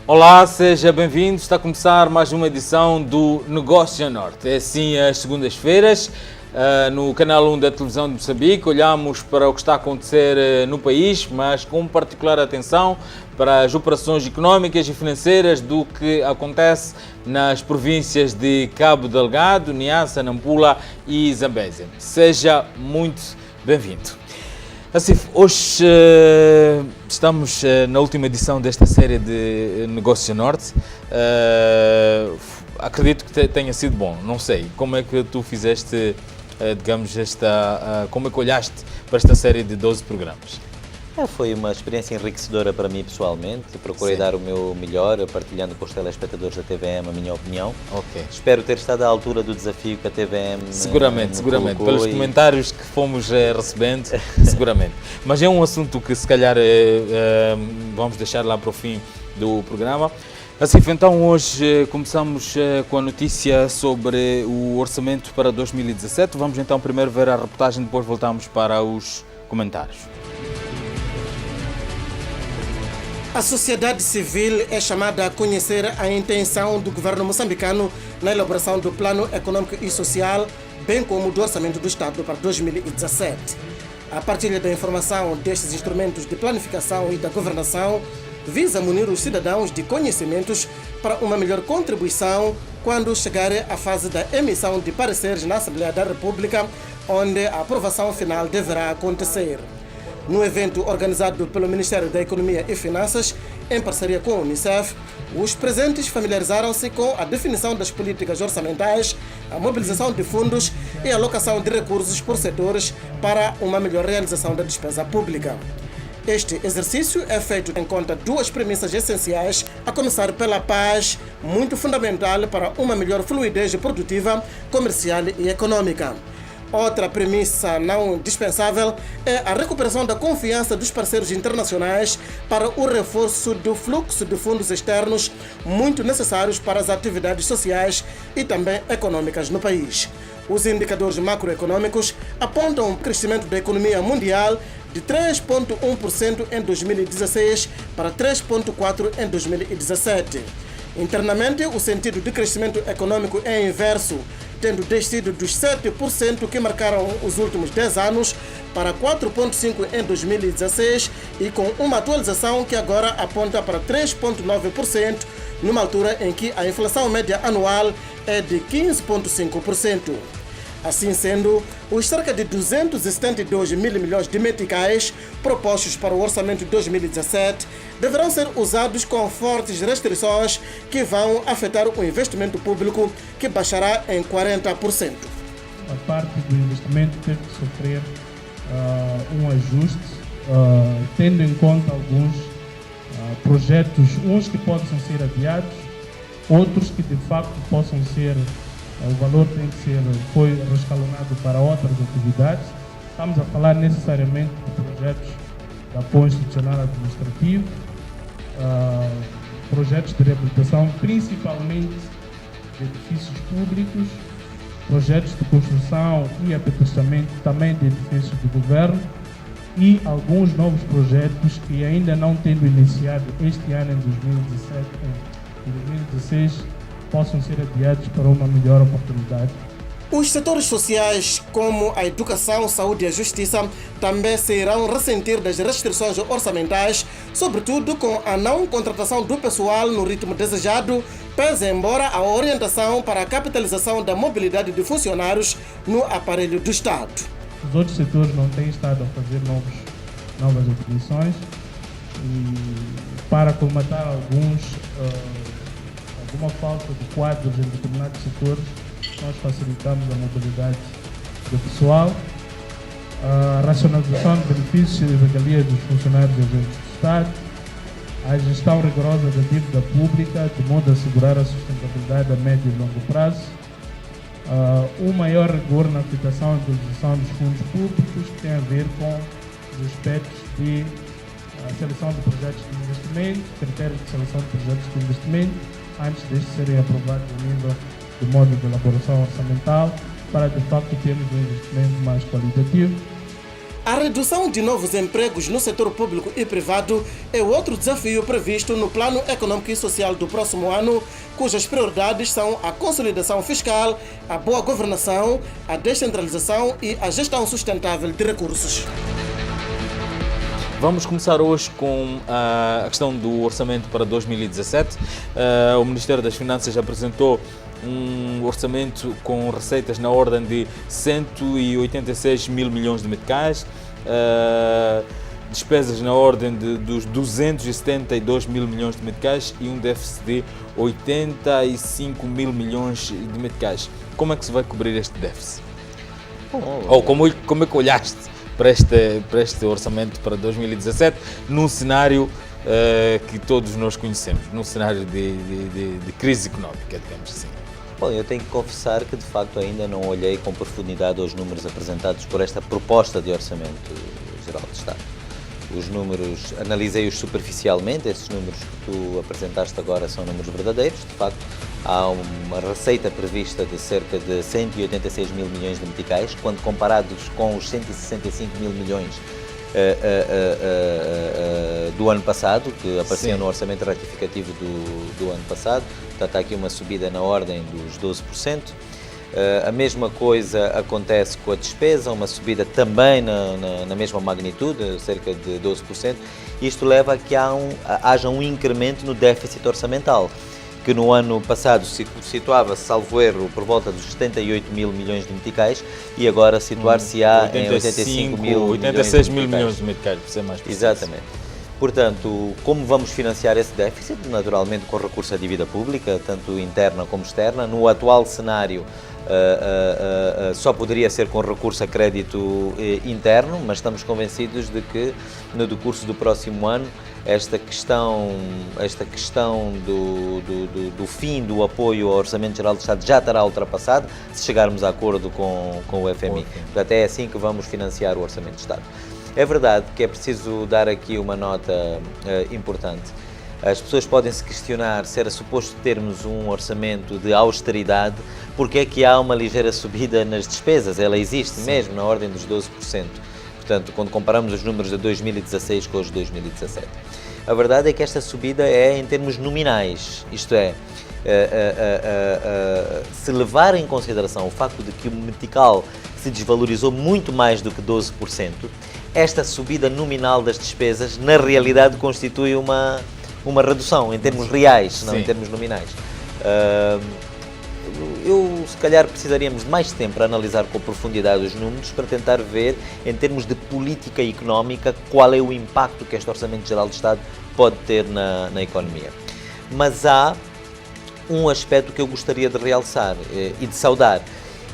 Olá, seja bem-vindo. Está a começar mais uma edição do Negócio Norte. É assim às segundas-feiras, no canal 1 da televisão de Moçambique. Olhamos para o que está a acontecer no país, mas com particular atenção para as operações económicas e financeiras do que acontece nas províncias de Cabo Delgado, Niassa, Nampula e Zambésia. Seja muito bem-vindo. Assim, hoje estamos na última edição desta série de Negócio Norte. Acredito que tenha sido bom, não sei. Como é que tu fizeste, digamos, como é que olhaste para esta série de 12 programas? Foi uma experiência enriquecedora para mim pessoalmente. Procurei dar o meu melhor, partilhando com os telespectadores da TVM a minha opinião. Ok. Espero ter estado à altura do desafio que a TVM Seguramente. Pelos comentários que fomos recebendo, seguramente. Mas é um assunto que se calhar vamos deixar lá para o fim do programa. Assim, então hoje começamos com a notícia sobre o orçamento para 2017. Vamos então primeiro ver a reportagem, depois voltamos para os comentários. A sociedade civil é chamada a conhecer a intenção do governo moçambicano na elaboração do Plano Econômico e Social, bem como do Orçamento do Estado para 2017. A partilha da informação destes instrumentos de planificação e da governação visa munir os cidadãos de conhecimentos para uma melhor contribuição quando chegar a fase da emissão de pareceres na Assembleia da República, onde a aprovação final deverá acontecer. No evento organizado pelo Ministério da Economia e Finanças, em parceria com a Unicef, os presentes familiarizaram-se com a definição das políticas orçamentais, a mobilização de fundos e a alocação de recursos por setores para uma melhor realização da despesa pública. Este exercício é feito em conta duas premissas essenciais, a começar pela paz, muito fundamental para uma melhor fluidez produtiva, comercial e econômica. Outra premissa não dispensável é a recuperação da confiança dos parceiros internacionais para o reforço do fluxo de fundos externos muito necessários para as atividades sociais e também econômicas no país. Os indicadores macroeconômicos apontam um crescimento da economia mundial de 3,1% em 2016 para 3,4% em 2017. Internamente, o sentido de crescimento econômico é inverso, tendo descido dos 7% que marcaram os últimos 10 anos para 4,5% em 2016 e com uma atualização que agora aponta para 3,9%, numa altura em que a inflação média anual é de 15,5%. Assim sendo, os cerca de 272 mil milhões de meticais propostos para o orçamento de 2017 deverão ser usados com fortes restrições que vão afetar o investimento público, que baixará em 40%. A parte do investimento teve que sofrer um ajuste, tendo em conta alguns projetos, uns que possam ser adiados, outros que de facto possam ser, o valor foi rescalonado para outras atividades. Estamos a falar necessariamente de projetos de apoio institucional administrativo, projetos de reabilitação, principalmente de edifícios públicos, projetos de construção e aperfeiçoamento também de edifícios de governo e alguns novos projetos que ainda não tendo iniciado este ano em 2017 e 2016 possam ser adiados para uma melhor oportunidade. Os setores sociais, como a educação, saúde e a justiça, também se irão ressentir das restrições orçamentais, sobretudo com a não contratação do pessoal no ritmo desejado, pese embora a orientação para a capitalização da mobilidade de funcionários no aparelho do Estado. Os outros setores não têm estado a fazer novas aquisições e para colmatar alguma falta de quadros em determinados setores, nós facilitamos a mobilidade do pessoal, a racionalização de benefícios e regalias dos funcionários e agentes do Estado, a gestão rigorosa da dívida pública, de modo a assegurar a sustentabilidade a médio e longo prazo, um maior rigor na aplicação e utilização dos fundos públicos, que tem a ver com os aspectos de seleção de projetos de investimento, critérios de seleção de projetos de investimento, antes destes serem aprovados a nível do modo de elaboração orçamental, para de facto termos um investimento mais qualitativo. A redução de novos empregos no setor público e privado é outro desafio previsto no Plano Econômico e Social do próximo ano, cujas prioridades são a consolidação fiscal, a boa governação, a descentralização e a gestão sustentável de recursos. Vamos começar hoje com a questão do orçamento para 2017. O Ministério das Finanças apresentou um orçamento com receitas na ordem de 186 mil milhões de meticais, despesas na ordem dos 272 mil milhões de meticais e um déficit de 85 mil milhões de meticais. Como é que se vai cobrir este déficit? Ou como é que olhaste para este orçamento para 2017 num cenário que todos nós conhecemos, num cenário de crise económica, digamos assim? Bom, eu tenho que confessar que de facto ainda não olhei com profundidade os números apresentados por esta proposta de Orçamento Geral de Estado. Os números, analisei-os superficialmente, esses números que tu apresentaste agora são números verdadeiros, de facto há uma receita prevista de cerca de 186 mil milhões de meticais, quando comparados com os 165 mil milhões do ano passado, que apareciam no orçamento ratificativo do ano passado. Portanto, há aqui uma subida na ordem dos 12%. A mesma coisa acontece com a despesa, uma subida também na mesma magnitude, cerca de 12%. Isto leva a que haja um incremento no déficit orçamental, que no ano passado se situava-se, salvo erro, por volta dos 78 mil milhões de meticais e agora situar-se-á em 86 mil milhões de meticais, para ser mais preciso. Exatamente. Portanto, como vamos financiar esse déficit? Naturalmente com recurso à dívida pública, tanto interna como externa. No atual cenário, só poderia ser com recurso a crédito interno, mas estamos convencidos de que no decurso do próximo ano esta questão do fim do apoio ao Orçamento Geral do Estado já estará ultrapassado se chegarmos a acordo com o FMI. Portanto, é assim que vamos financiar o Orçamento de Estado. É verdade que é preciso dar aqui uma nota importante. As pessoas podem se questionar se era suposto termos um orçamento de austeridade, porque é que há uma ligeira subida nas despesas. Ela existe mesmo na ordem dos 12%. Portanto, quando comparamos os números de 2016 com os de 2017. A verdade é que esta subida é em termos nominais, isto é, se levar em consideração o facto de que o metical se desvalorizou muito mais do que 12%, esta subida nominal das despesas, na realidade, constitui uma redução em termos reais, não em termos nominais. Se calhar precisaríamos de mais tempo para analisar com profundidade os números para tentar ver, em termos de política económica, qual é o impacto que este Orçamento Geral de Estado pode ter na economia. Mas há um aspecto que eu gostaria de realçar e de saudar,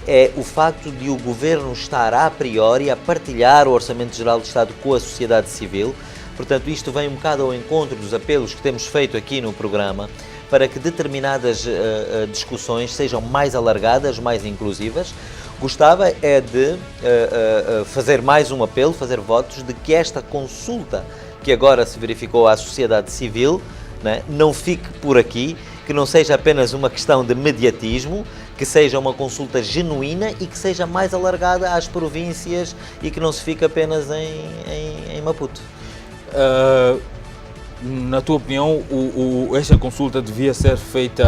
é o facto de o Governo estar a priori a partilhar o Orçamento Geral de Estado com a sociedade civil. Portanto, isto vem um bocado ao encontro dos apelos que temos feito aqui no programa para que determinadas discussões sejam mais alargadas, mais inclusivas. Gostava de fazer mais um apelo, fazer votos de que esta consulta que agora se verificou à sociedade civil, né, não fique por aqui, que não seja apenas uma questão de mediatismo, que seja uma consulta genuína e que seja mais alargada às províncias e que não se fique apenas em Maputo. Na tua opinião, esta consulta devia ser feita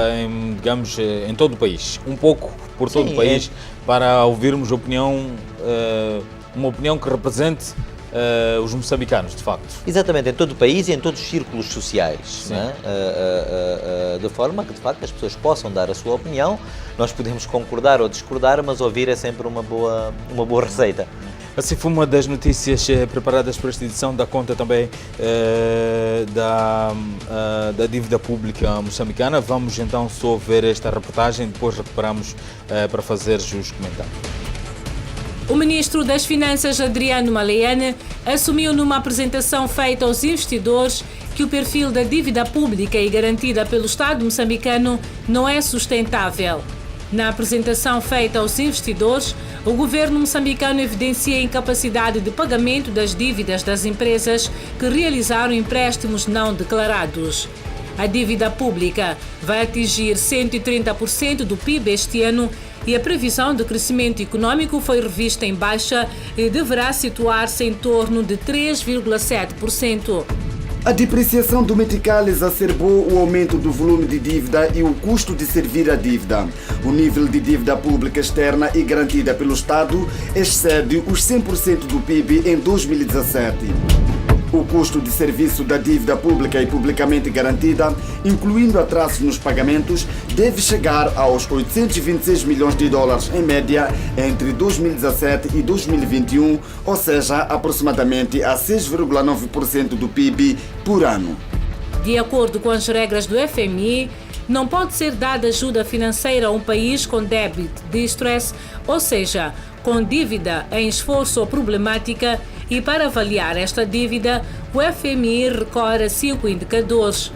em todo o país, um pouco por todo o país, para ouvirmos uma opinião que represente os moçambicanos, de facto. Exatamente, em todo o país e em todos os círculos sociais, né? De forma que, de facto, as pessoas possam dar a sua opinião. Nós podemos concordar ou discordar, mas ouvir é sempre uma boa receita. Assim foi uma das notícias preparadas para esta edição, da conta também da dívida pública moçambicana. Vamos então só ver esta reportagem, depois recuperamos para fazer os comentários. O ministro das Finanças, Adriano Maleane, assumiu numa apresentação feita aos investidores que o perfil da dívida pública e garantida pelo Estado moçambicano não é sustentável. Na apresentação feita aos investidores, o governo moçambicano evidencia a incapacidade de pagamento das dívidas das empresas que realizaram empréstimos não declarados. A dívida pública vai atingir 130% do PIB este ano e a previsão de crescimento econômico foi revista em baixa e deverá situar-se em torno de 3,7%. A depreciação do metical exacerbou o aumento do volume de dívida e o custo de servir a dívida. O nível de dívida pública externa e garantida pelo Estado excede os 100% do PIB em 2017. O custo de serviço da dívida pública e publicamente garantida, incluindo atrasos nos pagamentos, deve chegar aos 826 milhões de dólares em média entre 2017 e 2021, ou seja, aproximadamente a 6,9% do PIB por ano. De acordo com as regras do FMI, não pode ser dada ajuda financeira a um país com débito distress, ou seja, com dívida em esforço ou problemática, e para avaliar esta dívida, o FMI recorre a 5 indicadores.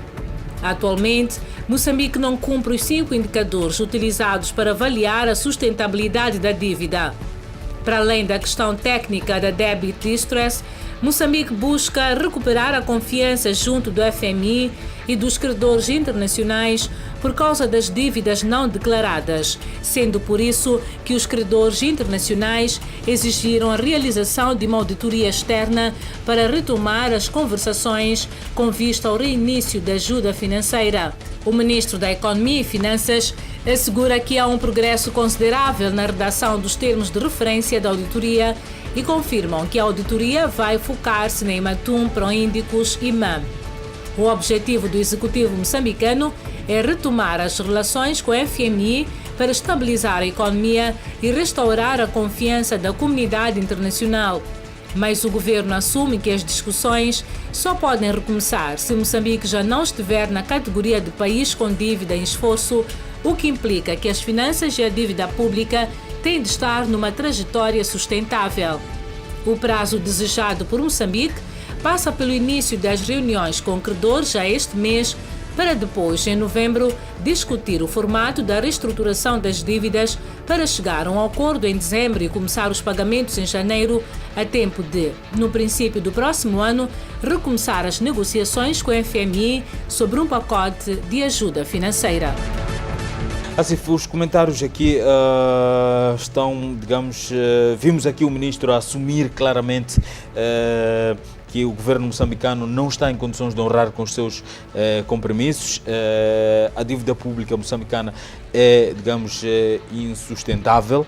Atualmente, Moçambique não cumpre os 5 indicadores utilizados para avaliar a sustentabilidade da dívida. Para além da questão técnica da debit distress, Moçambique busca recuperar a confiança junto do FMI e dos credores internacionais por causa das dívidas não declaradas, sendo por isso que os credores internacionais exigiram a realização de uma auditoria externa para retomar as conversações com vista ao reinício da ajuda financeira. O ministro da Economia e Finanças assegura que há um progresso considerável na redação dos termos de referência da auditoria e confirmam que a auditoria vai focar-se na Ematum, Proíndicos e MAM. O objetivo do executivo moçambicano é retomar as relações com a FMI para estabilizar a economia e restaurar a confiança da comunidade internacional. Mas o governo assume que as discussões só podem recomeçar se Moçambique já não estiver na categoria de país com dívida em esforço, o que implica que as finanças e a dívida pública têm de estar numa trajetória sustentável. O prazo desejado por Moçambique passa pelo início das reuniões com credores já este mês, para depois, em novembro, discutir o formato da reestruturação das dívidas para chegar a um acordo em dezembro e começar os pagamentos em janeiro, a tempo de, no princípio do próximo ano, recomeçar as negociações com a FMI sobre um pacote de ajuda financeira. Assim, os comentários aqui estão, digamos, vimos aqui o ministro assumir claramente que o governo moçambicano não está em condições de honrar com os seus compromissos. A dívida pública moçambicana é, digamos, insustentável.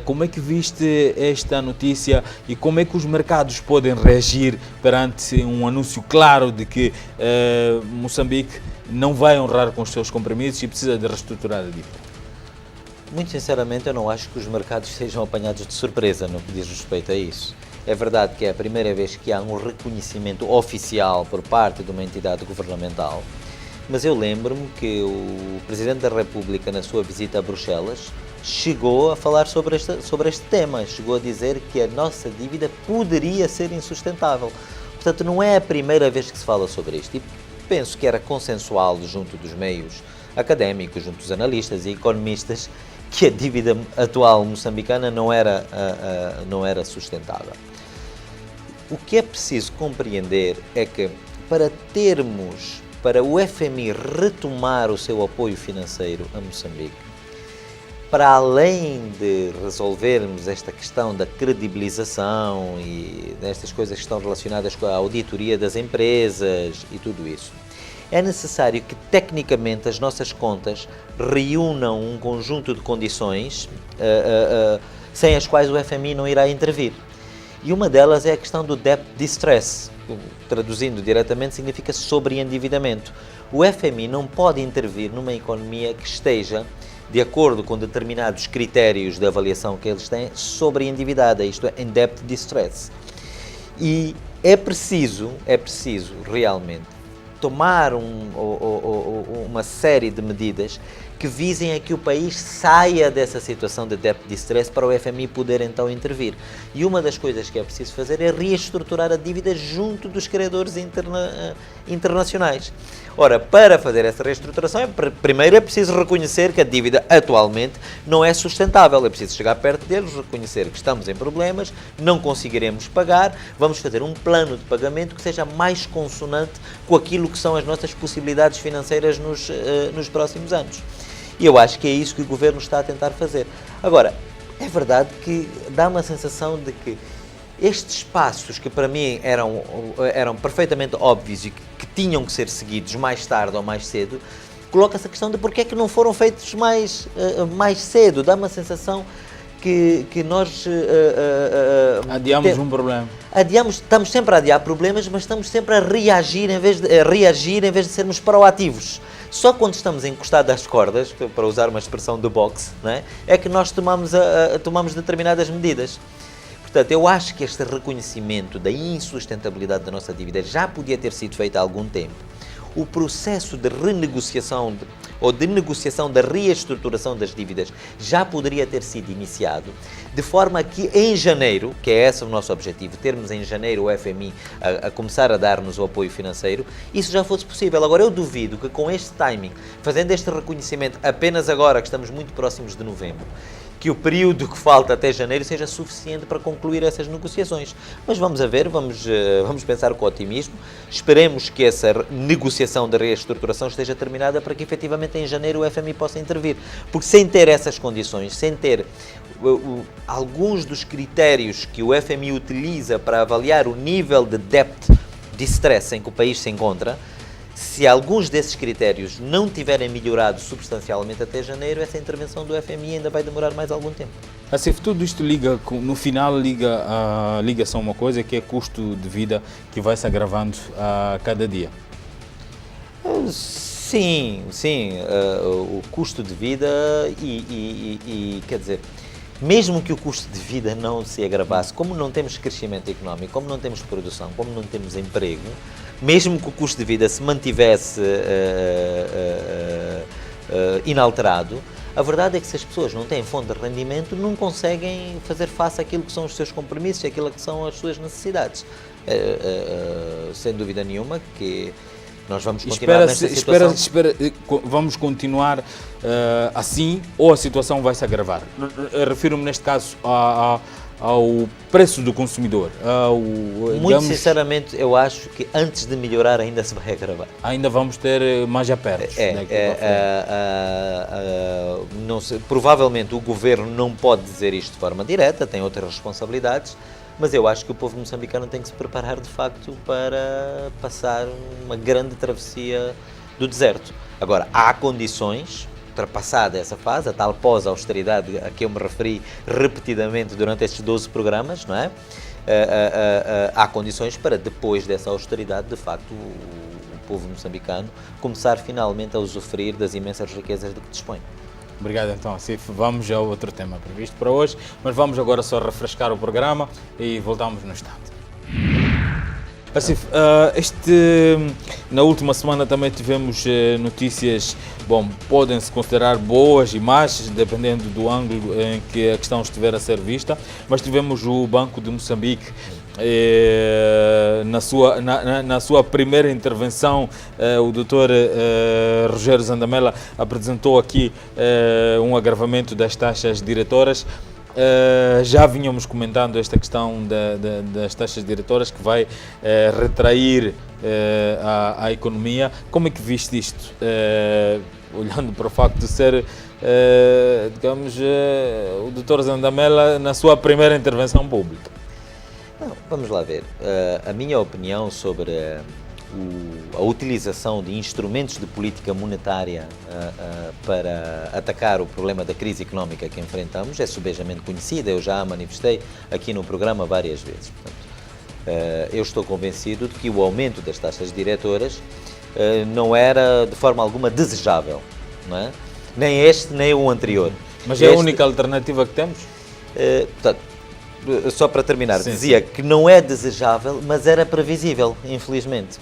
Como é que viste esta notícia e como é que os mercados podem reagir perante um anúncio claro de que Moçambique não vai honrar com os seus compromissos e precisa de reestruturar a dívida? Muito sinceramente, eu não acho que os mercados sejam apanhados de surpresa no que diz respeito a isso. É verdade que é a primeira vez que há um reconhecimento oficial por parte de uma entidade governamental, mas eu lembro-me que o Presidente da República, na sua visita a Bruxelas, chegou a falar sobre este tema, chegou a dizer que a nossa dívida poderia ser insustentável. Portanto, não é a primeira vez que se fala sobre isto. E penso que era consensual junto dos meios académicos, junto dos analistas e economistas, que a dívida atual moçambicana não era sustentável. O que é preciso compreender é que para o FMI retomar o seu apoio financeiro a Moçambique, para além de resolvermos esta questão da credibilização e destas coisas que estão relacionadas com a auditoria das empresas e tudo isso, é necessário que tecnicamente as nossas contas reúnam um conjunto de condições sem as quais o FMI não irá intervir. E uma delas é a questão do debt distress, traduzindo diretamente significa sobreendividamento. O FMI não pode intervir numa economia que esteja, de acordo com determinados critérios de avaliação que eles têm, sobreendividada, isto é, em debt distress. E é preciso realmente tomar uma série de medidas que visem a que o país saia dessa situação de debt distress para o FMI poder então intervir. E uma das coisas que é preciso fazer é reestruturar a dívida junto dos credores internacionais. Ora, para fazer essa reestruturação, primeiro é preciso reconhecer que a dívida atualmente não é sustentável. É preciso chegar perto deles, reconhecer que estamos em problemas, não conseguiremos pagar, vamos fazer um plano de pagamento que seja mais consonante com aquilo que são as nossas possibilidades financeiras nos próximos anos. E eu acho que é isso que o Governo está a tentar fazer. Agora, é verdade que dá uma sensação de que estes passos que para mim eram perfeitamente óbvios e que tinham que ser seguidos mais tarde ou mais cedo, coloca-se a questão de porque é que não foram feitos mais cedo. Dá uma sensação que nós... adiamos um problema. Estamos sempre a adiar problemas, mas estamos sempre a reagir em vez de sermos proativos. Só quando estamos encostados às cordas, para usar uma expressão de boxe, não é? É que nós tomamos determinadas medidas. Portanto, eu acho que este reconhecimento da insustentabilidade da nossa dívida já podia ter sido feito há algum tempo. O processo de renegociação ou de negociação da reestruturação das dívidas já poderia ter sido iniciado, de forma que em janeiro, que é esse o nosso objetivo, termos em janeiro o FMI a começar a dar-nos o apoio financeiro, isso já fosse possível. Agora, eu duvido que com este timing, fazendo este reconhecimento apenas agora, que estamos muito próximos de novembro, que o período que falta até janeiro seja suficiente para concluir essas negociações. Mas vamos a ver, vamos pensar com otimismo. Esperemos que essa negociação de reestruturação esteja terminada para que efetivamente em janeiro o FMI possa intervir. Porque sem ter essas condições, sem ter alguns dos critérios que o FMI utiliza para avaliar o nível de debt distress em que o país se encontra, se alguns desses critérios não tiverem melhorado substancialmente até janeiro, essa intervenção do FMI ainda vai demorar mais algum tempo. Assim, tudo isto no final liga-se a uma coisa que é custo de vida que vai se agravando a cada dia. Sim, o custo de vida e quer dizer, mesmo que o custo de vida não se agravasse, como não temos crescimento económico, como não temos produção, como não temos emprego, mesmo que o custo de vida se mantivesse inalterado, a verdade é que se as pessoas não têm fonte de rendimento, não conseguem fazer face àquilo que são os seus compromissos, àquilo que são as suas necessidades. Sem dúvida nenhuma que nós vamos continuar nesta situação. Vamos continuar assim ou a situação vai se agravar? Refiro-me neste caso ao preço do consumidor. Muito sinceramente, eu acho que antes de melhorar ainda se vai agravar. Ainda vamos ter mais apertos. Não sei, provavelmente o Governo não pode dizer isto de forma direta, tem outras responsabilidades, mas eu acho que o povo moçambicano tem que se preparar de facto para passar uma grande travessia do deserto. Agora, há condições, ultrapassada essa fase, a tal pós-austeridade a que eu me referi repetidamente durante estes 12 programas, não é? Há condições para, depois dessa austeridade, de facto, o povo moçambicano começar finalmente a usufruir das imensas riquezas de que dispõe. Obrigado então, Asif. Vamos a outro tema previsto para hoje, mas vamos agora só refrescar o programa e voltamos no instante. Asif, na última semana também tivemos notícias, podem-se considerar boas e más, dependendo do ângulo em que a questão estiver a ser vista, mas tivemos o Banco de Moçambique, na sua primeira intervenção, o Dr. Rogério Zandamela apresentou aqui um agravamento das taxas diretoras. Já vínhamos comentando esta questão das taxas diretoras que vai retrair a economia. Como é que viste isto? Olhando para o facto de ser, o Dr. Zandamela na sua primeira intervenção pública. Não, vamos lá ver. A minha opinião sobre a utilização de instrumentos de política monetária para atacar o problema da crise económica que enfrentamos é subejamente conhecida, eu já a manifestei aqui no programa várias vezes. Portanto, eu estou convencido de que o aumento das taxas diretoras não era de forma alguma desejável, não é? Nem este, nem o anterior. Mas é a única alternativa que temos? Portanto, só para terminar, sim, dizia que não é desejável, mas era previsível, infelizmente.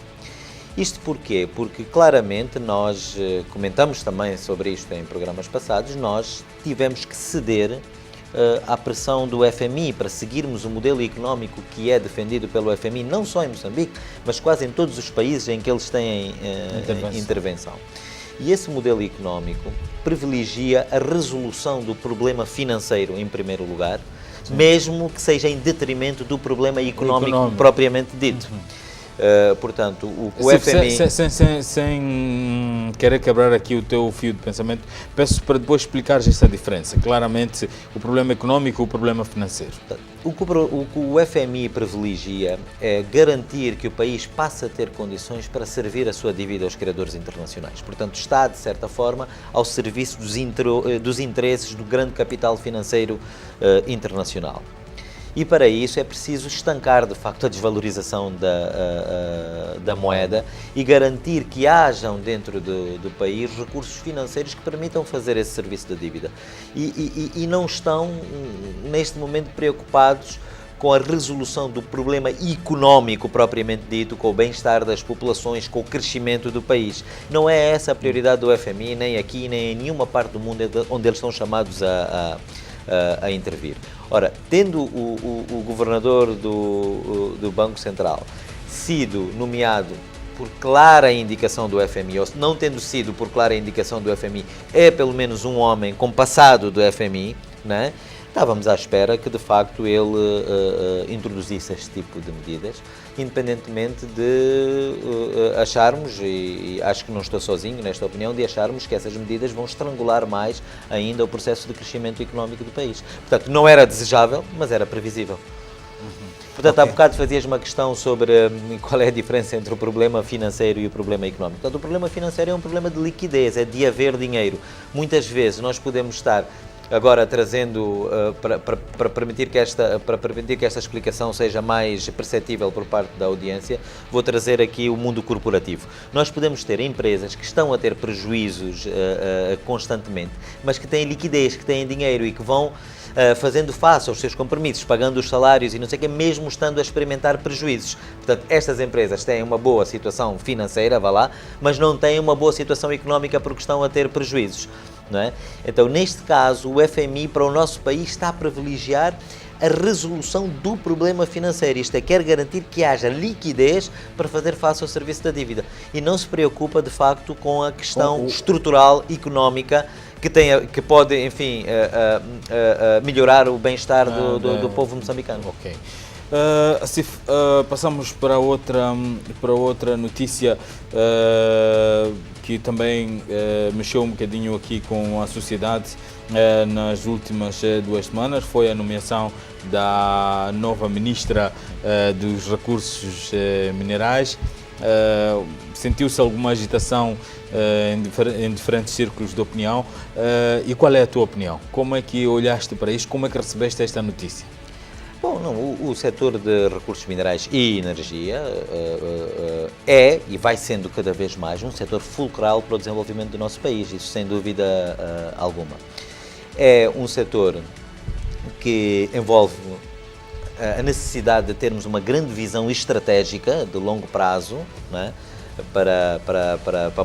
Isto porquê? Porque claramente nós comentamos também sobre isto em programas passados, nós tivemos que ceder à pressão do FMI para seguirmos o modelo económico que é defendido pelo FMI, não só em Moçambique, mas quase em todos os países em que eles têm intervenção. E esse modelo económico privilegia a resolução do problema financeiro em primeiro lugar, mesmo que seja em detrimento do problema económico propriamente dito. Portanto, o FMI... Sem querer quebrar aqui o teu fio de pensamento, peço para depois explicares essa diferença. Claramente, o problema económico e o problema financeiro. O que o FMI privilegia é garantir que o país passe a ter condições para servir a sua dívida aos credores internacionais. Portanto, está, de certa forma, ao serviço dos interesses do grande capital financeiro internacional. E para isso é preciso estancar, de facto, a desvalorização da moeda e garantir que hajam dentro do país recursos financeiros que permitam fazer esse serviço da dívida. E não estão, neste momento, preocupados com a resolução do problema económico propriamente dito, com o bem-estar das populações, com o crescimento do país. Não é essa a prioridade do FMI, nem aqui, nem em nenhuma parte do mundo onde eles estão chamados a intervir. Ora, tendo o governador do Banco Central sido nomeado por clara indicação do FMI, ou não tendo sido por clara indicação do FMI, é pelo menos um homem com passado do FMI, né? Estávamos à espera que, de facto, ele introduzisse este tipo de medidas, independentemente de acharmos, e acho que não estou sozinho nesta opinião, de acharmos que essas medidas vão estrangular mais ainda o processo de crescimento económico do país. Portanto, não era desejável, mas era previsível. Portanto, há bocado fazias uma questão sobre qual é a diferença entre o problema financeiro e o problema económico. Portanto, o problema financeiro é um problema de liquidez, é de haver dinheiro. Muitas vezes nós podemos estar agora trazendo, para permitir que esta explicação seja mais perceptível por parte da audiência, vou trazer aqui o mundo corporativo. Nós podemos ter empresas que estão a ter prejuízos constantemente, mas que têm liquidez, que têm dinheiro e que vão fazendo face aos seus compromissos, pagando os salários e não sei o que, mesmo estando a experimentar prejuízos. Portanto, estas empresas têm uma boa situação financeira, vá lá, mas não têm uma boa situação económica porque estão a ter prejuízos. Não é? Então, neste caso, o FMI para o nosso país está a privilegiar a resolução do problema financeiro. Isto é, quer garantir que haja liquidez para fazer face ao serviço da dívida e não se preocupa, de facto, com a questão estrutural, económica, que pode, enfim, melhorar o bem-estar do povo moçambicano. Ok. Asif, passamos para outra notícia que também mexeu um bocadinho aqui com a sociedade nas últimas 2 semanas. Foi a nomeação da nova ministra dos Recursos Minerais. Sentiu-se alguma agitação em diferentes círculos de opinião. E qual é a tua opinião? Como é que olhaste para isto? Como é que recebeste esta notícia? Bom, não, o setor de recursos minerais e energia é e vai sendo cada vez mais um setor fulcral para o desenvolvimento do nosso país, isso sem dúvida alguma. É um setor que envolve a necessidade de termos uma grande visão estratégica de longo prazo, não é? Para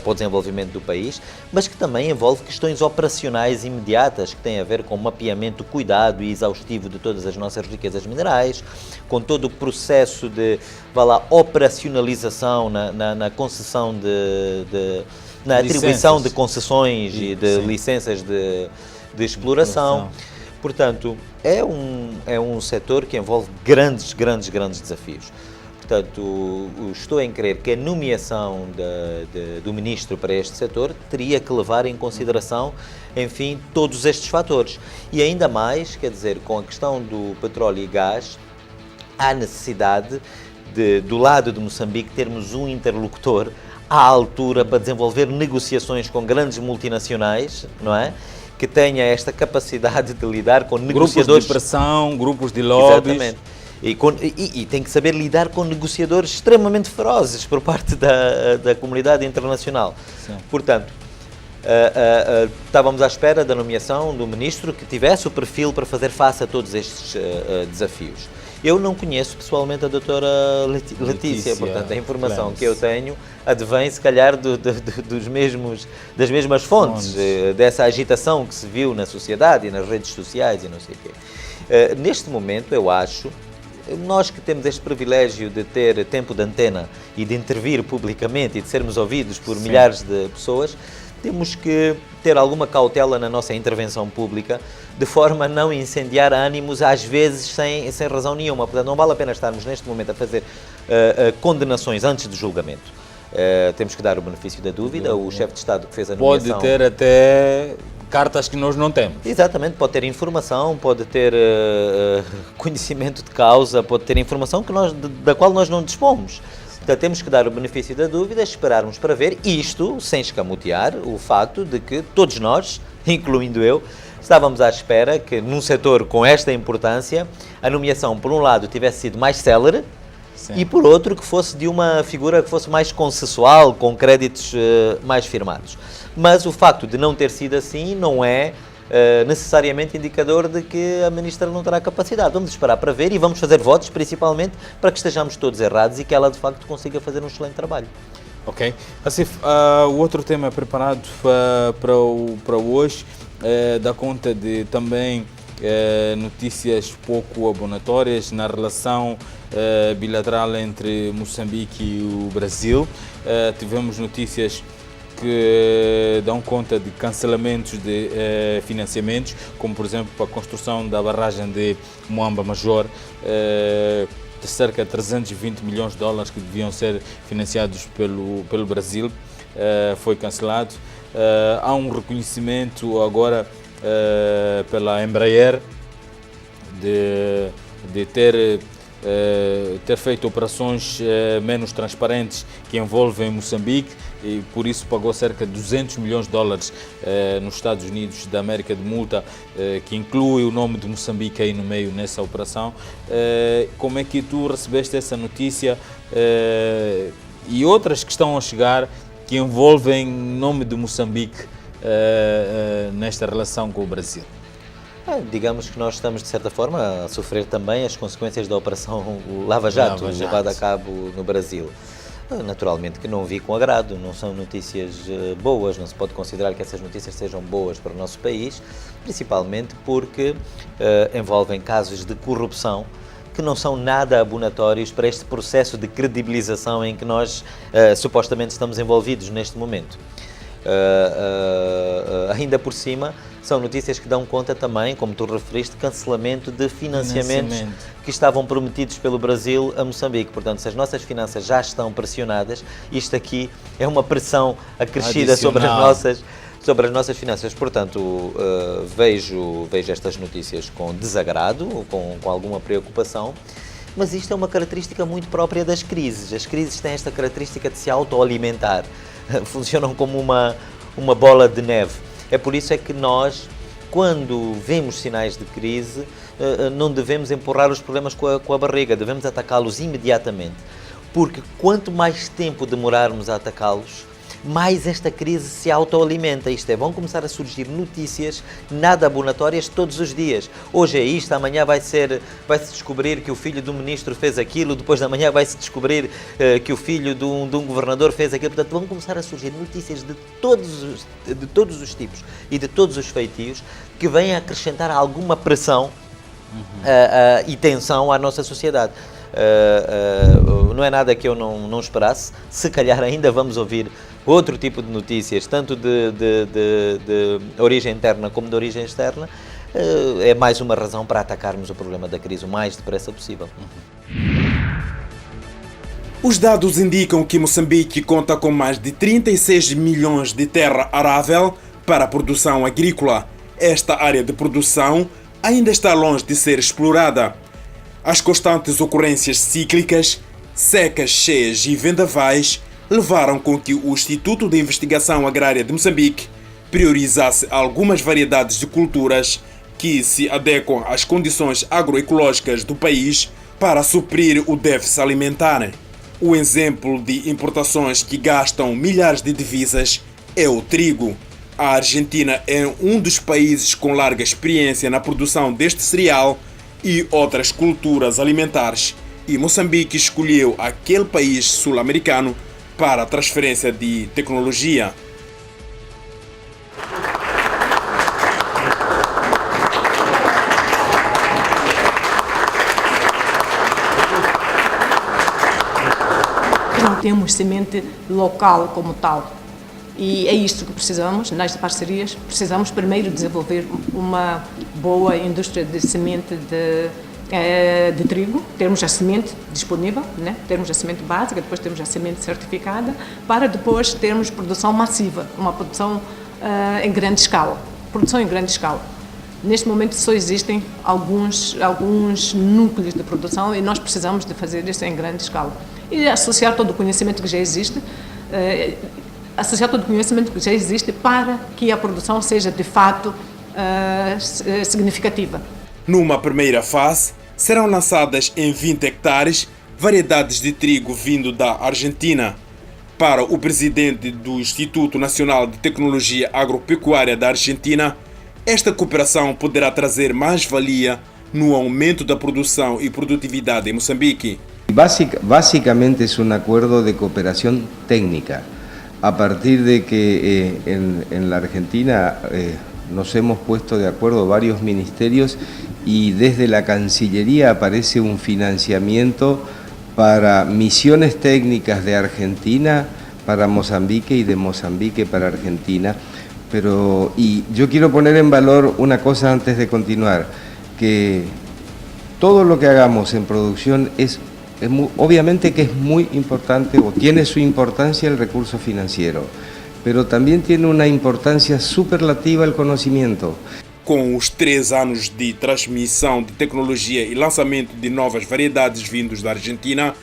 o desenvolvimento do país, mas que também envolve questões operacionais imediatas que têm a ver com o mapeamento, cuidado e exaustivo de todas as nossas riquezas minerais, com todo o processo de operacionalização na concessão na atribuição de concessões e de licenças de exploração. Portanto, é um setor que envolve grandes desafios. Portanto, estou em crer que a nomeação do ministro para este setor teria que levar em consideração, enfim, todos estes fatores. E ainda mais, quer dizer, com a questão do petróleo e gás, há necessidade do lado de Moçambique, termos um interlocutor à altura para desenvolver negociações com grandes multinacionais, não é? Que tenha esta capacidade de lidar com negociadores... Grupos de pressão, grupos de lobbies... Exatamente. E tem que saber lidar com negociadores extremamente ferozes por parte da comunidade internacional. Sim. Portanto, estávamos à espera da nomeação do ministro que tivesse o perfil para fazer face a todos estes desafios. Eu não conheço pessoalmente a doutora Letícia, portanto a informação que eu tenho advém se calhar das mesmas fontes, dessa agitação que se viu na sociedade e nas redes sociais e não sei o quê. Neste momento eu acho, nós que temos este privilégio de ter tempo de antena e de intervir publicamente e de sermos ouvidos por milhares de pessoas, temos que ter alguma cautela na nossa intervenção pública, de forma a não incendiar ânimos, às vezes sem razão nenhuma. Portanto, não vale a pena estarmos neste momento a fazer condenações antes do julgamento. Temos que dar o benefício da dúvida. O chefe de Estado que fez a nomeação... Pode ter até cartas que nós não temos. Exatamente, pode ter informação, pode ter conhecimento de causa, pode ter informação da qual nós não dispomos. Portanto, temos que dar o benefício da dúvida, esperarmos para ver, isto sem escamotear o facto de que todos nós, incluindo eu, estávamos à espera que num setor com esta importância, a nomeação, por um lado, tivesse sido mais célere, sim, e por outro, que fosse de uma figura que fosse mais consensual, com créditos mais firmados. Mas o facto de não ter sido assim não é necessariamente indicador de que a Ministra não terá capacidade. Vamos esperar para ver e vamos fazer votos, principalmente, para que estejamos todos errados e que ela, de facto, consiga fazer um excelente trabalho. Ok. Asif, o outro tema preparado para hoje dá conta de também notícias pouco abonatórias na relação bilateral entre Moçambique e o Brasil. Tivemos notícias que dão conta de cancelamentos de financiamentos, como por exemplo para a construção da barragem de Moamba Major, de cerca de 320 milhões de dólares que deviam ser financiados pelo Brasil, foi cancelado. Há um reconhecimento agora pela Embraer de ter feito operações menos transparentes que envolvem Moçambique e por isso pagou cerca de 200 milhões de dólares nos Estados Unidos da América de multa, que inclui o nome de Moçambique aí no meio nessa operação. Como é que tu recebeste essa notícia e outras que estão a chegar que envolvem o nome de Moçambique nesta relação com o Brasil? Digamos que nós estamos, de certa forma, a sofrer também as consequências da operação Lava Jato, levada a cabo no Brasil. Naturalmente que não vi com agrado, não são notícias boas, não se pode considerar que essas notícias sejam boas para o nosso país, principalmente porque envolvem casos de corrupção que não são nada abonatórios para este processo de credibilização em que nós supostamente estamos envolvidos neste momento. Ainda por cima, são notícias que dão conta também, como tu referiste, de cancelamento de financiamentos que estavam prometidos pelo Brasil a Moçambique. Portanto, se as nossas finanças já estão pressionadas, isto aqui é uma pressão acrescida sobre as nossas finanças. Portanto, vejo estas notícias com desagrado, com alguma preocupação, mas isto é uma característica muito própria das crises. As crises têm esta característica de se autoalimentar, funcionam como uma bola de neve. É por isso é que nós, quando vemos sinais de crise, não devemos empurrar os problemas com a barriga, devemos atacá-los imediatamente. Porque quanto mais tempo demorarmos a atacá-los, mais esta crise se autoalimenta. Isto é, vão começar a surgir notícias nada abonatórias todos os dias. Hoje é isto, amanhã vai-se descobrir que o filho do ministro fez aquilo, depois da manhã vai-se descobrir que o filho de um governador fez aquilo. Portanto, vão começar a surgir notícias de todos os tipos e de todos os feitios que vêm a acrescentar alguma pressão e tensão à nossa sociedade. Não é nada que eu não esperasse. Se calhar ainda vamos ouvir outro tipo de notícias, tanto de origem interna como de origem externa. É mais uma razão para atacarmos o problema da crise o mais depressa possível. Os dados indicam que Moçambique conta com mais de 36 milhões de terra arável para a produção agrícola. Esta área de produção ainda está longe de ser explorada. As constantes ocorrências cíclicas, secas, cheias e vendavais levaram com que o Instituto de Investigação Agrária de Moçambique priorizasse algumas variedades de culturas que se adequam às condições agroecológicas do país para suprir o déficit alimentar. O exemplo de importações que gastam milhares de divisas é o trigo. A Argentina é um dos países com larga experiência na produção deste cereal e outras culturas alimentares, e Moçambique escolheu aquele país sul-americano para a transferência de tecnologia. Não temos semente local como tal. E é isto que precisamos, nas parcerias. Precisamos primeiro desenvolver uma boa indústria de semente de trigo, termos a semente disponível, né? Termos a semente básica, depois temos a semente certificada, para depois termos produção massiva, uma produção em grande escala. Produção em grande escala. Neste momento só existem alguns núcleos de produção e nós precisamos de fazer isso em grande escala. E associar todo o conhecimento que já existe, para que a produção seja de fato significativa. Numa primeira fase, serão lançadas em 20 hectares variedades de trigo vindo da Argentina. Para o presidente do Instituto Nacional de Tecnologia Agropecuária da Argentina, esta cooperação poderá trazer mais valia no aumento da produção e produtividade em Moçambique. Básicamente es un acuerdo de cooperación técnica. A partir de que en la Argentina nos hemos puesto de acuerdo varios ministerios y desde la Cancillería aparece un financiamiento para misiones técnicas de Argentina para Mozambique y de Mozambique para Argentina. Y yo quiero poner en valor una cosa antes de continuar, que todo lo que hagamos en producción obviamente que es muy importante o tiene su importancia el recurso financiero, pero también tiene una importancia superlativa el conocimiento. Com os 3 anos de transmissão de tecnologia e lançamento de novas variedades vindos da Argentina,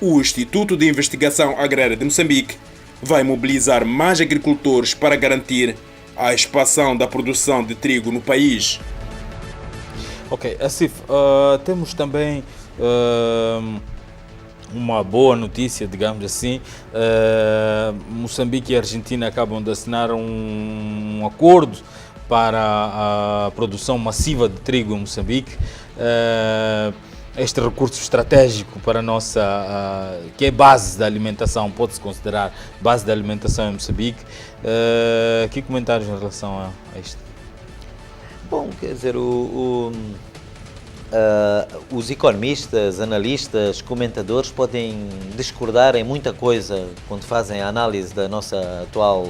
o Instituto de Investigação Agrária de Moçambique vai mobilizar mais agricultores para garantir a expansão da produção de trigo no país. Ok, Asif, temos também uma boa notícia, digamos assim. Moçambique e Argentina acabam de assinar um acordo para a produção massiva de trigo em Moçambique. Este recurso estratégico para a nossa, que é base da alimentação, pode-se considerar base da alimentação em Moçambique. Que comentários em relação a isto? Bom, quer dizer, os economistas, analistas, comentadores podem discordar em muita coisa quando fazem a análise da nossa atual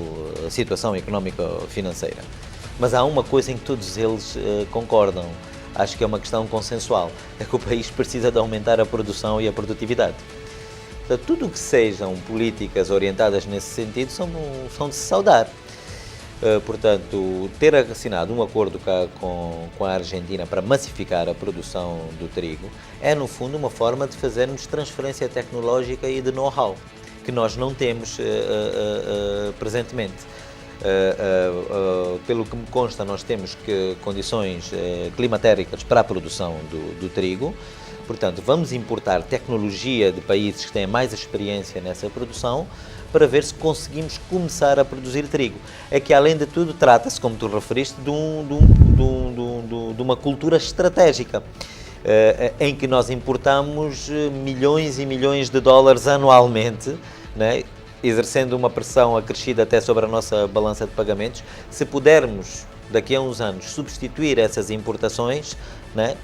situação económico-financeira. Mas há uma coisa em que todos eles concordam, acho que é uma questão consensual, é que o país precisa de aumentar a produção e a produtividade. Portanto, tudo o que sejam políticas orientadas nesse sentido são de se saudar. Portanto, ter assinado um acordo com a Argentina para massificar a produção do trigo é, no fundo, uma forma de fazermos transferência tecnológica e de know-how, que nós não temos presentemente. Pelo que me consta, nós temos condições climatéricas para a produção do trigo. Portanto, vamos importar tecnologia de países que têm mais experiência nessa produção para ver se conseguimos começar a produzir trigo. É que, além de tudo, trata-se, como tu referiste, de uma cultura estratégica, em que nós importamos milhões e milhões de dólares anualmente, né? Exercendo uma pressão acrescida até sobre a nossa balança de pagamentos. Se pudermos, daqui a uns anos, substituir essas importações, né,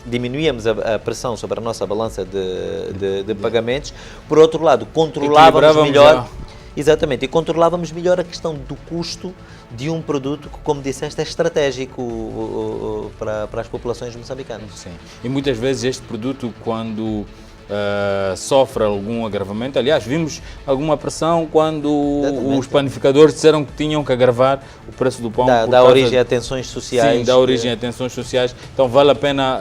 diminuíamos a pressão sobre a nossa balança de pagamentos. Por outro lado, controlávamos melhor... Exatamente, e controlávamos melhor a questão do custo de um produto que, como disseste, é estratégico para as populações moçambicanas. Sim, e muitas vezes este produto, quando sofre algum agravamento. Aliás, vimos alguma pressão quando os panificadores disseram que tinham que agravar o preço do pão. Dá origem a tensões sociais. Sim, dá origem a tensões sociais. Então vale a pena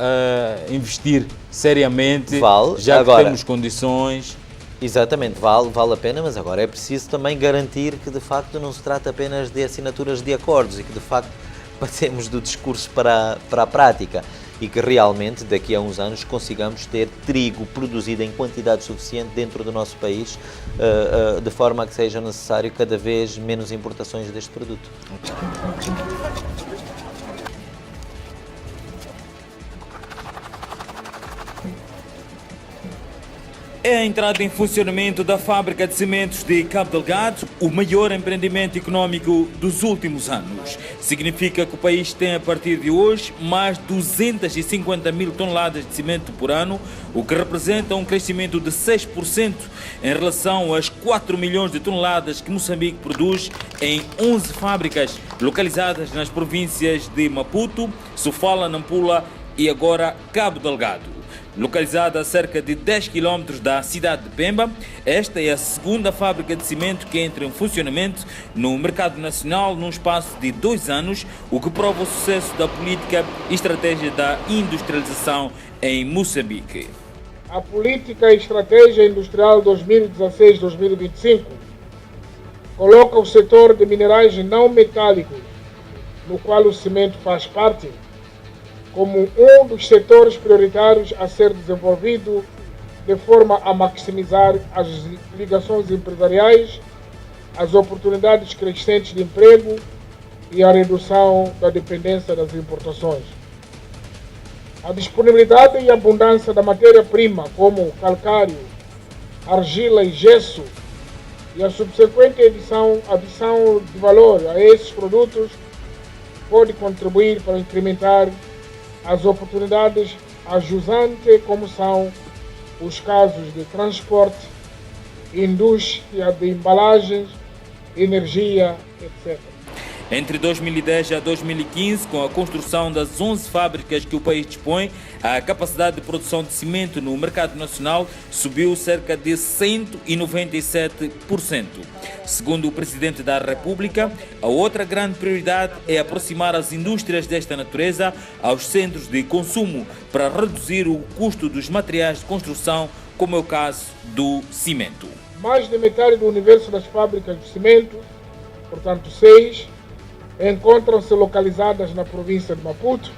investir seriamente, já que temos condições. Exatamente, vale a pena, mas agora é preciso também garantir que de facto não se trata apenas de assinaturas de acordos e que de facto passemos do discurso para a prática e que realmente daqui a uns anos consigamos ter trigo produzido em quantidade suficiente dentro do nosso país, de forma a que seja necessário cada vez menos importações deste produto. É a entrada em funcionamento da fábrica de cimentos de Cabo Delgado, o maior empreendimento econômico dos últimos anos. Significa que o país tem a partir de hoje mais 250 mil toneladas de cimento por ano, o que representa um crescimento de 6% em relação às 4 milhões de toneladas que Moçambique produz em 11 fábricas localizadas nas províncias de Maputo, Sofala, Nampula e agora Cabo Delgado. Localizada a cerca de 10 km da cidade de Pemba, esta é a segunda fábrica de cimento que entra em funcionamento no mercado nacional num espaço de 2 anos, o que prova o sucesso da política e estratégia da industrialização em Moçambique. A política e estratégia industrial 2016-2025 coloca o setor de minerais não metálicos, no qual o cimento faz parte, como um dos setores prioritários a ser desenvolvido de forma a maximizar as ligações empresariais, as oportunidades crescentes de emprego e a redução da dependência das importações. A disponibilidade e abundância da matéria-prima, como calcário, argila e gesso, e a subsequente adição de valor a esses produtos pode contribuir para incrementar as oportunidades ajusantes, como são os casos de transporte, indústria de embalagens, energia, etc. Entre 2010 a 2015, com a construção das 11 fábricas que o país dispõe, a capacidade de produção de cimento no mercado nacional subiu cerca de 197%. Segundo o Presidente da República, a outra grande prioridade é aproximar as indústrias desta natureza aos centros de consumo para reduzir o custo dos materiais de construção, como é o caso do cimento. Mais de metade do universo das fábricas de cimento, portanto 6, encontram-se localizadas na província de Maputo,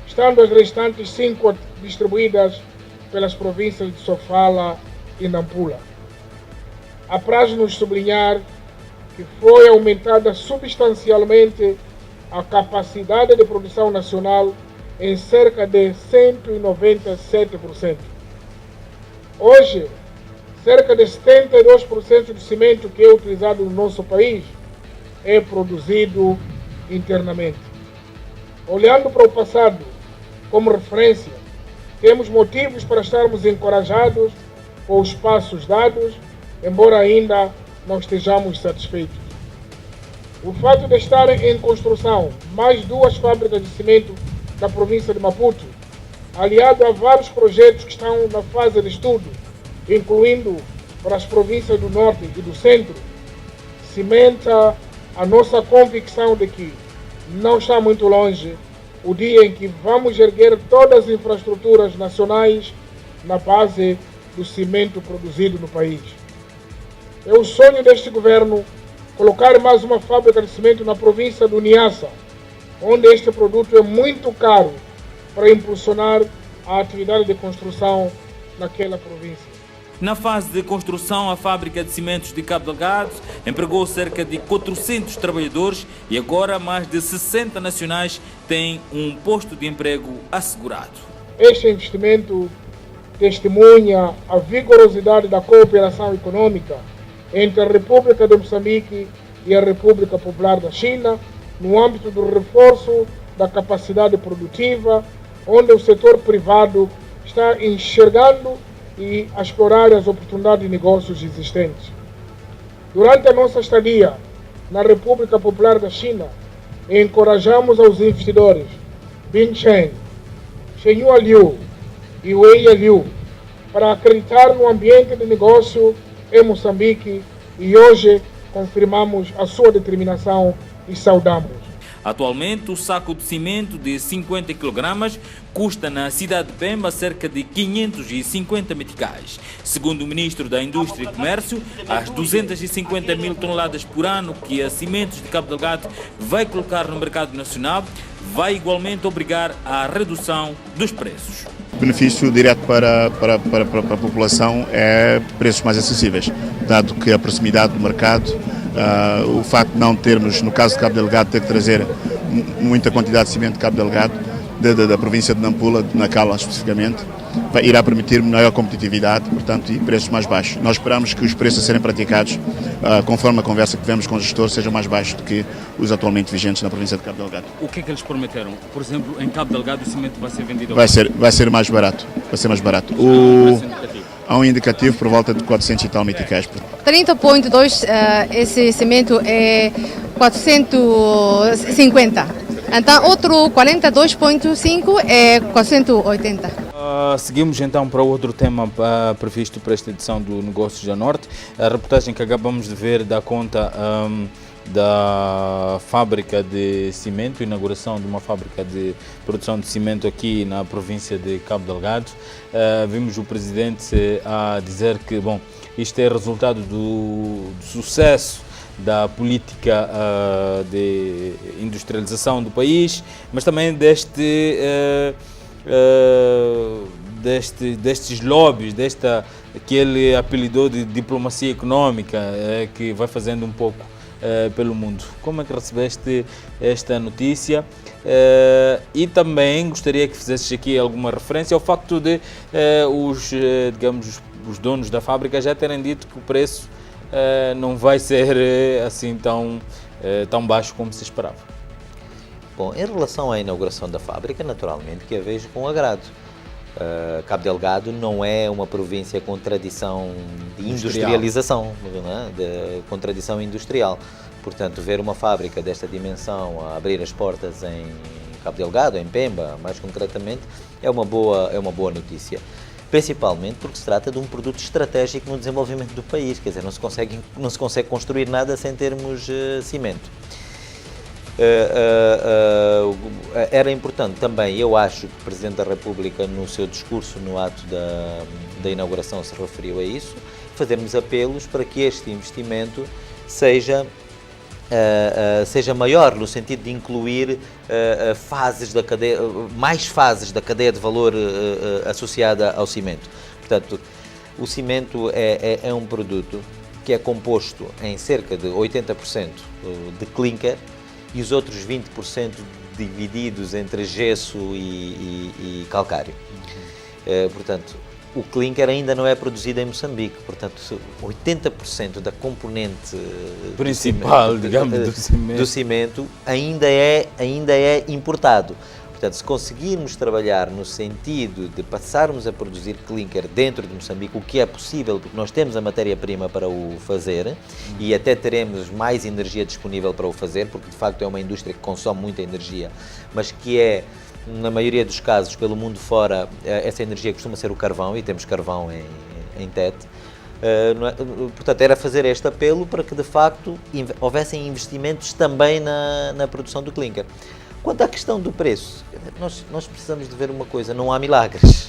estando as restantes 5 distribuídas pelas províncias de Sofala e Nampula. Apraz-nos sublinhar que foi aumentada substancialmente a capacidade de produção nacional em cerca de 197%. Hoje, cerca de 72% do cimento que é utilizado no nosso país é produzido internamente. Olhando para o passado como referência, temos motivos para estarmos encorajados com os passos dados, embora ainda não estejamos satisfeitos. O fato de estarem em construção mais 2 fábricas de cimento na província de Maputo, aliado a vários projetos que estão na fase de estudo, incluindo para as províncias do Norte e do Centro, cimenta a nossa convicção de que não está muito longe o dia em que vamos erguer todas as infraestruturas nacionais na base do cimento produzido no país. É o sonho deste governo colocar mais uma fábrica de cimento na província do Niassa, onde este produto é muito caro, para impulsionar a atividade de construção naquela província. Na fase de construção, a fábrica de cimentos de Cabo Delgado empregou cerca de 400 trabalhadores e agora mais de 60 nacionais têm um posto de emprego assegurado. Este investimento testemunha a vigorosidade da cooperação econômica entre a República de Moçambique e a República Popular da China no âmbito do reforço da capacidade produtiva, onde o setor privado está enxergando e a explorar as oportunidades de negócios existentes. Durante a nossa estadia na República Popular da China, encorajamos aos investidores Bing Chen, Shenyua Liu e Wei Liu para acreditar no ambiente de negócio em Moçambique e hoje confirmamos a sua determinação e saudamos. Atualmente, o saco de cimento de 50 kg custa na cidade de Pemba cerca de 550 meticais. Segundo o Ministro da Indústria e Comércio, as 250 mil toneladas por ano que a Cimentos de Cabo Delgado vai colocar no mercado nacional vai igualmente obrigar à redução dos preços. O benefício direto para a população é preços mais acessíveis, dado que a proximidade do mercado, o facto de não termos, no caso de Cabo Delgado, ter que trazer muita quantidade de cimento de Cabo Delgado, da província de Nampula, de Nacala especificamente, irá permitir maior competitividade, portanto, e preços mais baixos. Nós esperamos que os preços a serem praticados, conforme a conversa que tivemos com o gestor, sejam mais baixos do que os atualmente vigentes na província de Cabo Delgado. O que é que eles prometeram? Por exemplo, em Cabo Delgado o cimento vai ser vendido... Vai ser mais barato. Vai ser mais barato. Há um indicativo por volta de 400 e tal meticais. 30,2 esse cimento é 450. Então, outro 42,5 é 480. Seguimos então para outro tema previsto para esta edição do Negócios da Norte. A reportagem que acabamos de ver dá conta da fábrica de cimento, inauguração de uma fábrica de produção de cimento aqui na província de Cabo Delgado. Vimos o presidente a dizer que, bom, isto é resultado do sucesso da política de industrialização do país, mas também destes lobbies, que ele apelidou de diplomacia económica, que vai fazendo um pouco pelo mundo. Como é que recebeste esta notícia? E também gostaria que fizesses aqui alguma referência ao facto de os donos da fábrica já terem dito que o preço não vai ser assim tão baixo como se esperava. Bom, em relação à inauguração da fábrica, naturalmente que a vejo com agrado. Cabo Delgado não é uma província com tradição de industrialização, com tradição industrial. Portanto, ver uma fábrica desta dimensão a abrir as portas em Cabo Delgado, em Pemba, mais concretamente, é uma boa notícia. Principalmente porque se trata de um produto estratégico no desenvolvimento do país, quer dizer, não se consegue construir nada sem termos cimento. Era importante também, eu acho que o Presidente da República, no seu discurso, no ato da inauguração, se referiu a isso, fazermos apelos para que este investimento seja maior, no sentido de incluir mais fases da cadeia de valor associada ao cimento. Portanto, o cimento é um produto que é composto em cerca de 80% de clinker e os outros 20% divididos entre gesso e calcário. Portanto, o clinker ainda não é produzido em Moçambique, portanto 80% da componente principal, do cimento ainda é importado. Portanto, se conseguirmos trabalhar no sentido de passarmos a produzir clinker dentro de Moçambique, o que é possível, porque nós temos a matéria-prima para o fazer e até teremos mais energia disponível para o fazer, porque de facto é uma indústria que consome muita energia, mas que é, na maioria dos casos, pelo mundo fora, essa energia costuma ser o carvão, e temos carvão em Tete. Portanto, era fazer este apelo para que de facto houvessem investimentos também na produção do clinker. Quanto à questão do preço, nós precisamos de ver uma coisa, não há milagres.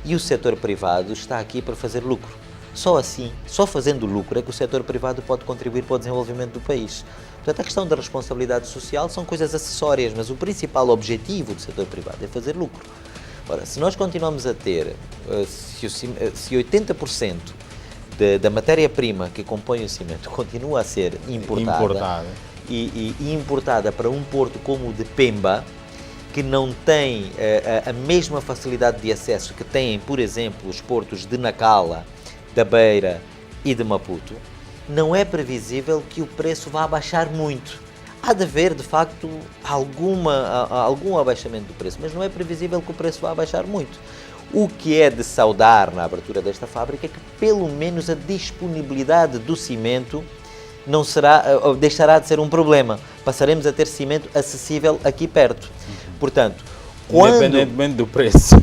E o setor privado está aqui para fazer lucro. Só assim, só fazendo lucro é que o setor privado pode contribuir para o desenvolvimento do país. Portanto, a questão da responsabilidade social são coisas acessórias, mas o principal objetivo do setor privado é fazer lucro. Ora, se nós continuamos a ter, se 80% da matéria-prima que compõe o cimento continua a ser importada. E importada para um porto como o de Pemba, que não tem a mesma facilidade de acesso que têm, por exemplo, os portos de Nacala, da Beira e de Maputo, não é previsível que o preço vá baixar muito. Há de haver, de facto, algum abaixamento do preço, mas não é previsível que o preço vá baixar muito. O que é de saudar na abertura desta fábrica é que, pelo menos, a disponibilidade do cimento deixará de ser um problema. Passaremos a ter cimento acessível aqui perto. Portanto, independentemente do preço.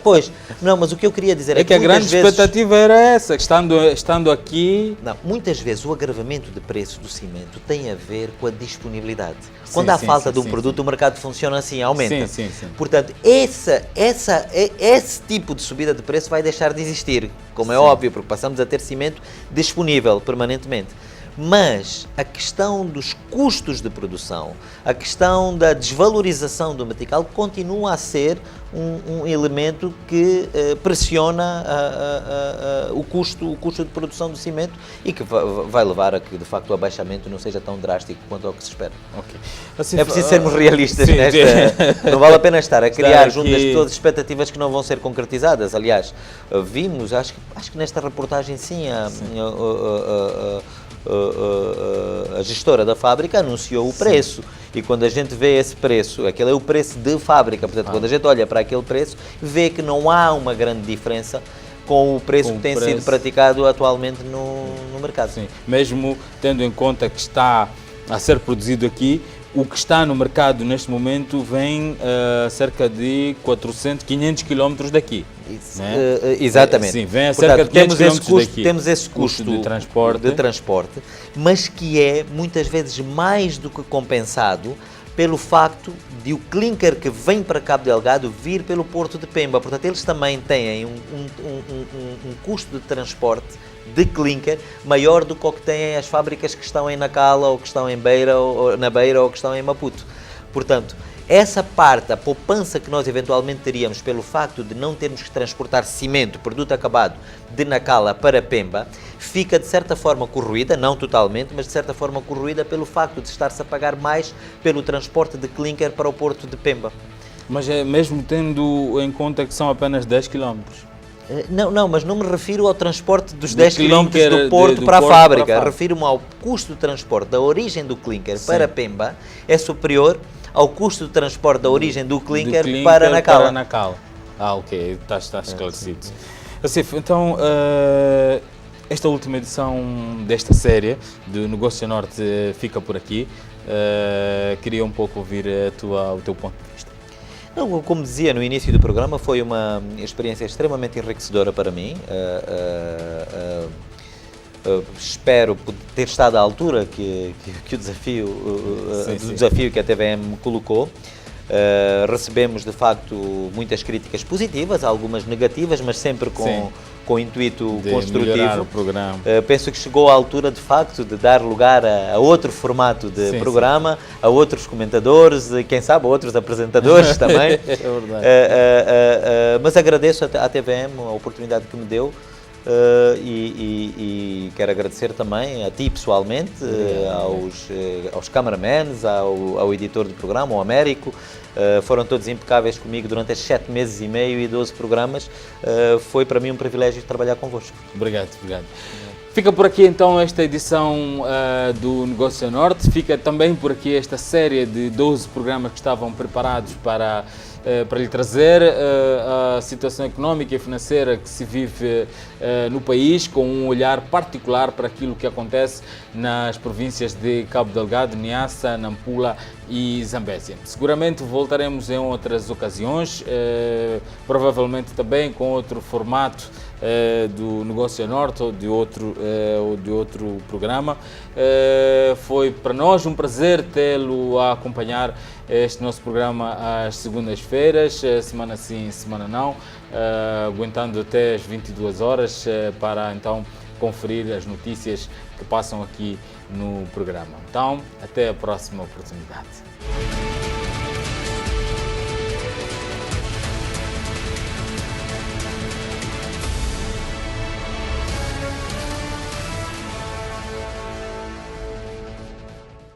Pois, não, mas o que eu queria dizer é que a grande expectativa era essa, estando aqui... Não, muitas vezes o agravamento de preço do cimento tem a ver com a disponibilidade. Quando há falta de um produto, o mercado funciona assim, aumenta. Sim. Portanto, esse tipo de subida de preço vai deixar de existir, como é óbvio, porque passamos a ter cimento disponível permanentemente. Mas a questão dos custos de produção, a questão da desvalorização do metical continua a ser um elemento que pressiona o custo de produção do cimento e que vai levar a que, de facto, o abaixamento não seja tão drástico quanto ao que se espera. Okay. Assim, é preciso sermos realistas sim, nesta... Não vale a pena estar a criar junto das pessoas expectativas que não vão ser concretizadas. Aliás, vimos, acho que nesta reportagem sim, a gestora da fábrica anunciou o preço. E quando a gente vê esse preço, aquele é o preço de fábrica, portanto, quando a gente olha para aquele preço, vê que não há uma grande diferença com o preço que tem sido praticado atualmente no mercado. Sim, mesmo tendo em conta que está a ser produzido aqui, o que está no mercado neste momento vem cerca de 500 km daqui. Né? Exatamente. Sim, vem a cerca de 500 km daqui. Temos esse custo de transporte, mas que é muitas vezes mais do que compensado pelo facto de o clinker que vem para Cabo Delgado vir pelo Porto de Pemba. Portanto, eles também têm um custo de transporte de clinker maior do que o que têm as fábricas que estão em Nacala, ou que estão em Beira, ou na Beira, ou que estão em Maputo. Portanto, essa parte, a poupança que nós eventualmente teríamos pelo facto de não termos que transportar cimento, produto acabado, de Nacala para Pemba, fica de certa forma corroída, não totalmente, mas de certa forma corroída pelo facto de estar-se a pagar mais pelo transporte de clinker para o Porto de Pemba. Mas é mesmo tendo em conta que são apenas 10 km? Não, mas não me refiro ao transporte dos 10 km do Porto para a fábrica. Refiro-me ao custo de transporte da origem do clinker para Pemba é superior ao custo de transporte da origem do clinker para Nacala. Ok, está esclarecido. Assim, então, esta última edição desta série do Negócio Norte fica por aqui. Queria um pouco ouvir o teu ponto de vista. Não, como dizia no início do programa, foi uma experiência extremamente enriquecedora para mim. Espero ter estado à altura que o desafio que a TVM me colocou. Recebemos, de facto, muitas críticas positivas, algumas negativas, mas sempre com intuito construtivo. O programa. Penso que chegou a altura, de facto, de dar lugar a outro formato de programa, a outros comentadores, e quem sabe a outros apresentadores também. É verdade. Mas agradeço à TVM a oportunidade que me deu. E quero agradecer também a ti pessoalmente, aos cameramans, ao editor do programa, ao Américo. Foram todos impecáveis comigo durante estes 7 meses e meio e 12 programas. Foi para mim um privilégio trabalhar convosco. Obrigado. Fica por aqui então esta edição do Negócio Norte. Fica também por aqui esta série de 12 programas que estavam preparados para lhe trazer a situação económica e financeira que se vive no país, com um olhar particular para aquilo que acontece nas províncias de Cabo Delgado, Niassa, Nampula e Zambésia. Seguramente voltaremos em outras ocasiões, provavelmente também com outro formato do Negócio Norte ou de outro programa. Foi para nós um prazer tê-lo a acompanhar este nosso programa às segundas-feiras, semana sim, semana não, aguentando até as 22 horas para então conferir as notícias que passam aqui no programa. Então, até a próxima oportunidade.